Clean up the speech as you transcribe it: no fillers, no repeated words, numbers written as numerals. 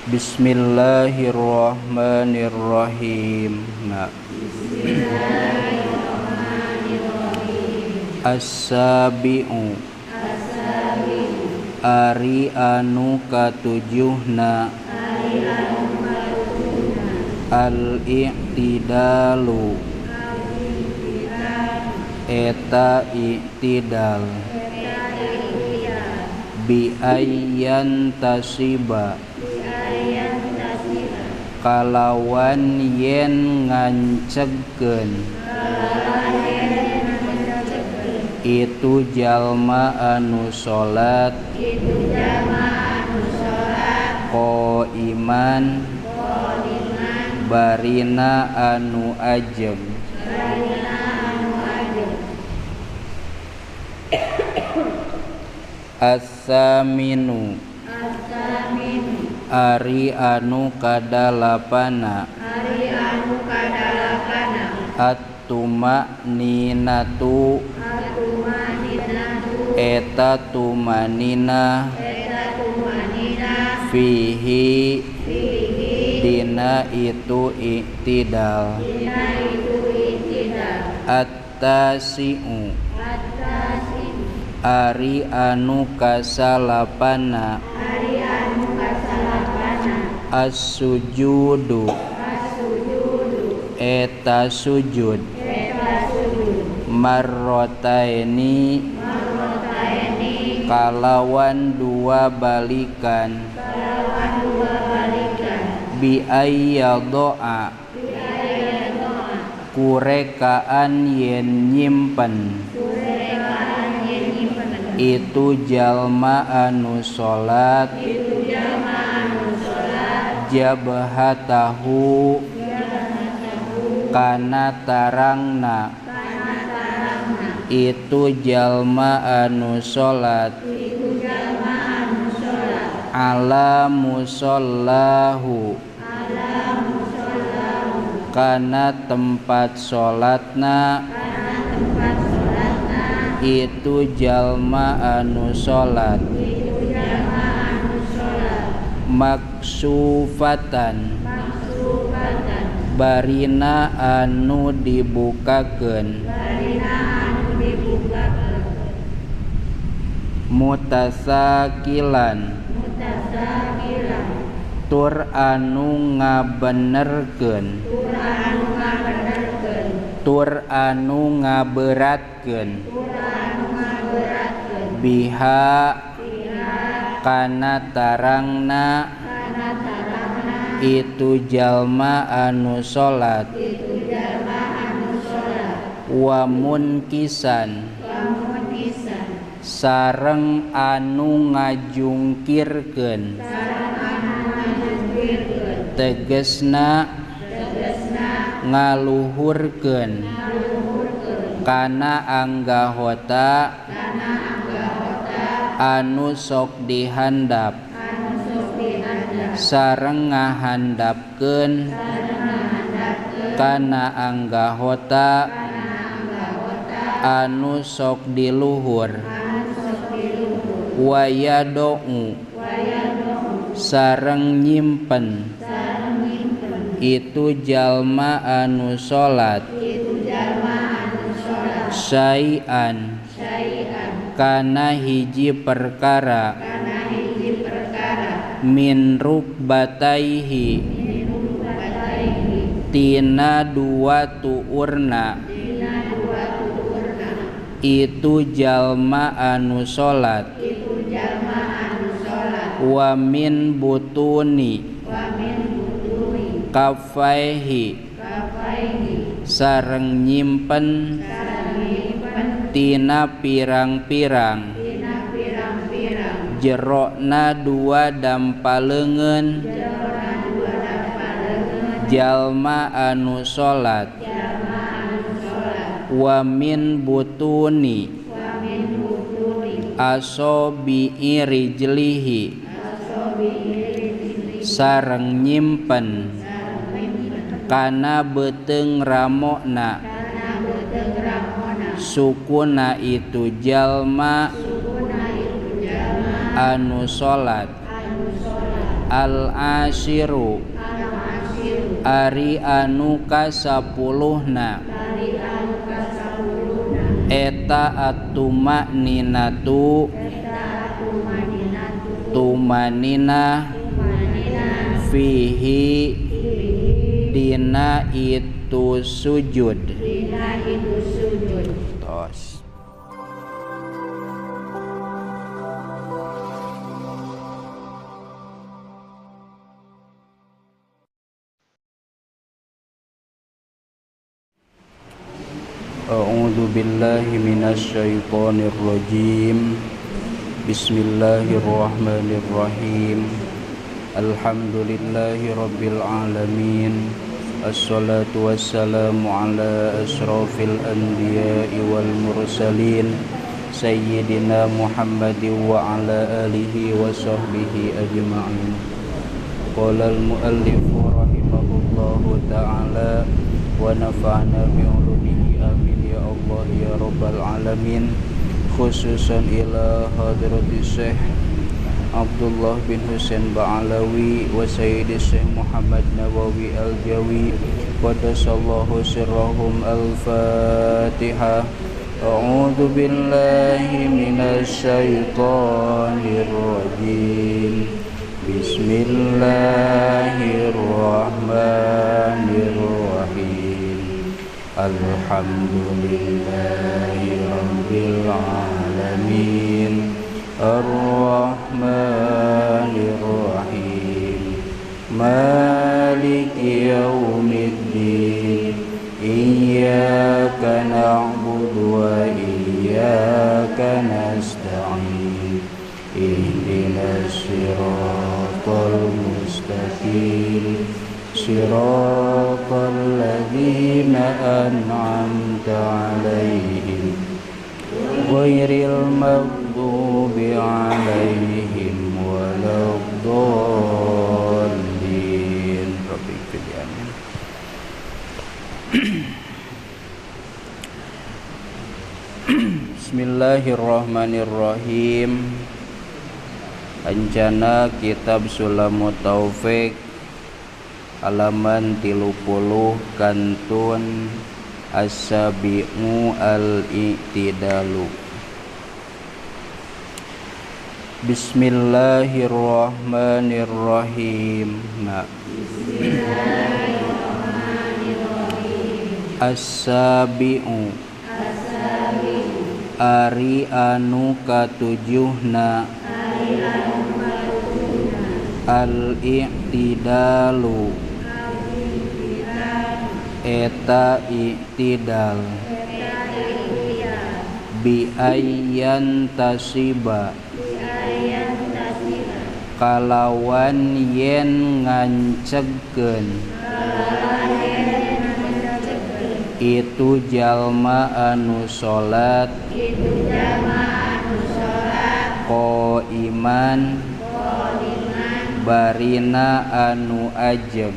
Bismillahirrahmanirrahim. As-sabi'u ari anu katujuhna al-i'tidalu eta i'tidal bi ayyan tasiba kalawan yen ngancegkeun itu jalma anu salat qaiman barina anu ajeg as-saminu ari anu kadalapana at-tuma'ninatu eta tumanina fihi dina itu i'tidal at-tasi'u ari anu kasalapana as-sujudu eta sujud marrotaini kalawan dua balikan bi ayyadoa kurekaan yen nyimpen itu jalma anu salat jabhatahu kana tarangna itu jalma anu salat ala musallahu kana tempat salatna itu jalma anu salat maksufatan barina anu dibukakeun mutasakilan tur anu ngabenerkeun tur anu ngaberatkeun biha kana tarangna itu jalma anu salat wa munkisan sareng anu ngajungkirkeun tegesna ngaluhurkeun kana anggahota anu sok dihandap sareng ngahandapkeun kana anggahota anu sok diluhur wayadou sareng nyimpen itu jalma anu salat syai'an kana hiji perkara min rukbataihi tina dua tuurna itu jalma anu salat wa min butuni kafaihi sareng nyimpen tina pirang-pirang jerona dua dampaleungeun jalma anu salat wa min butuni asobi'i rijlihi sareng nyimpen kana beuteung ramona sukuna itu jalma anu salat al-asyiru ari anu kasapuluhna eta at-tumaninatu tumanina fihi dina itu sujud. Tos. A'udzu billahi minasy syaithanir rajim. Bismillahirrahmanirrahim. Alhamdulillahi rabbil alamin. Assalatu wassalamu ala asrafil anbiya'i wal mursalin sayyidina Muhammadin wa ala alihi wa sahbihi ajma'in. Qala al-muallifu rahimahullahu ta'ala wa nafa'na bi'ulumihi amin ya Allah ya rabbal alamin. Khususan ila hadrati Syekh Abdullah bin Husain Ba'alawi wa Sayyidi Syekh Muhammad Nawawi Al-Jawi qaddasallahu sirrahum. Al-Fatihah. A'udzu billahi minasy syaithanir rajim. Bismillahirrahmanirrahim. Alhamdulillahi rabbil alamin. Ar-Rahmanir Rahim. Maliki yaumiddin. Iyyaka na'budu wa iyyaka nasta'in. Ihdinas siratal mustaqim. Siratal ladzina an'amta 'alaihim ghairil maghdubi 'alaihim waladdallin. Bismillahirrahmanirrahim. Ancana kitab Sulamut Taufik halaman 30 kantun as-sabi'u al-i'tidalu. Bismillahirrahmanirrahim. As-sabi'u ari anu katujuhna al-i'tidalu eta i'tidal bi ayyan tasiba kalawan yen ngancegkeun itu jalma anu salat ko iman barina anu ajeg